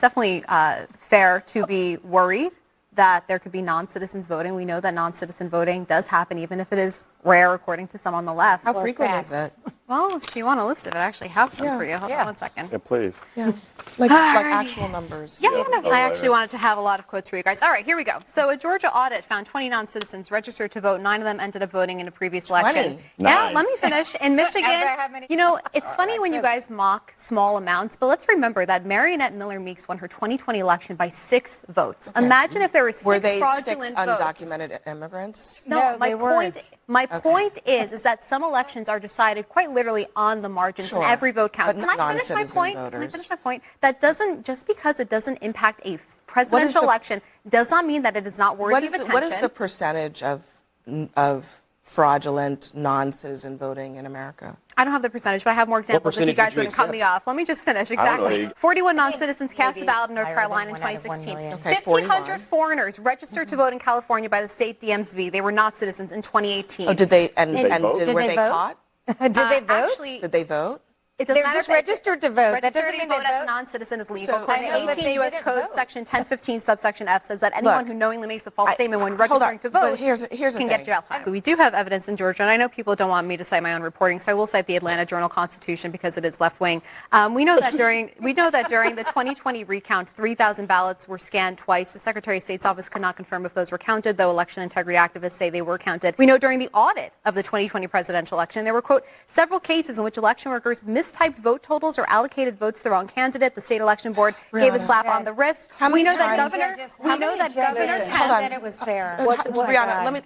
definitely fair to be worried that there could be non-citizens voting. We know that non-citizen voting does happen, even if it is rare, according to some on the left. How frequent is it? Well, if you want to list it, I actually have some for you. Hold on one second. Yeah, please. Yeah, like actual numbers. Yeah, I actually wanted to have a lot of quotes for you guys. All right, here we go. So a Georgia audit found 20 non-citizens registered to vote. 9 of them ended up voting in a previous election. 20? Yeah, let me finish. In Michigan, you know, it's funny when you guys mock small amounts, but let's remember that Marionette Miller Meeks won her 2020 election by 6 votes. Okay. Imagine if there were 6 fraudulent votes. Undocumented immigrants? No, my point is that some elections are decided quite literally on the margins, and every vote counts. Can I finish my point? Can I finish my point? That doesn't, just because it doesn't impact a presidential election, does not mean that it is not worthy of attention. What is the percentage of fraudulent non-citizen voting in America? I don't have the percentage, but I have more examples if you guys wouldn't cut me off. Let me just finish. Exactly. 41 non-citizens cast a ballot in North Carolina in 2016. 1,500 foreigners registered to vote in California by the state DMV. They were not citizens in 2018. Oh, did they? Were they caught? Did they vote? Actually, did they vote? They're just registered to vote. That doesn't mean they vote. As a non-citizen is legal. So, 18 U.S. Code Section 1015 subsection F says that anyone who knowingly makes a false statement when registering to vote can get jail time. We do have evidence in Georgia, and I know people don't want me to cite my own reporting, so I will cite the Atlanta Journal-Constitution because it is left-wing. We know that during the 2020 recount, 3,000 ballots were scanned twice. The Secretary of State's office could not confirm if those were counted, though election integrity activists say they were counted. We know during the audit of the 2020 presidential election, there were, quote, several cases in which election workers mistyped vote totals or allocated votes to the wrong candidate. The state election board gave a slap on the wrist. We know that governors said it was fair. Brianna,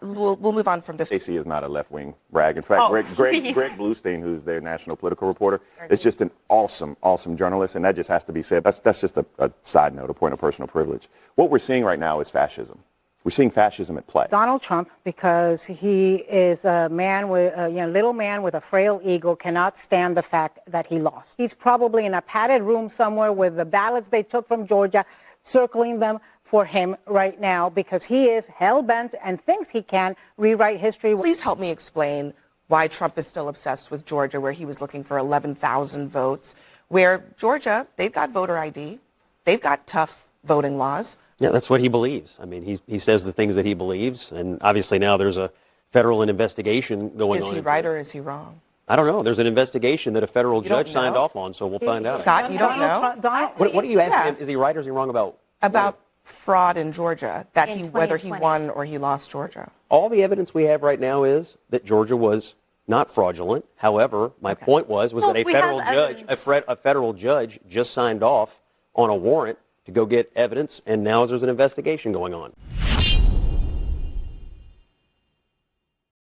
we'll move on from this. AC is not a left-wing rag. In fact, Greg Bluestein, who's their national political reporter, is just an awesome journalist, and that just has to be said. That's just a side note, a point of personal privilege. What we're seeing right now is fascism. We're seeing fascism at play. Donald Trump, because he is a man with little man with a frail ego, cannot stand the fact that he lost. He's probably in a padded room somewhere with the ballots they took from Georgia, circling them for him right now, because he is hell-bent and thinks he can rewrite history. Please help me explain why Trump is still obsessed with Georgia, where he was looking for 11,000 votes, where Georgia, they've got voter ID, they've got tough voting laws. Yeah, that's what he believes. I mean, he says the things that he believes, and obviously now there's a federal investigation going on. Is he right or is he wrong? I don't know. There's an investigation that a federal judge signed off on, so we'll find out. Scott, you don't know? What are you asking him? Is he right or is he wrong about? About fraud in Georgia, whether he won or he lost Georgia. All the evidence we have right now is that Georgia was not fraudulent. However, my point was that a federal judge just signed off on a warrant to go get evidence, and now there's an investigation going on.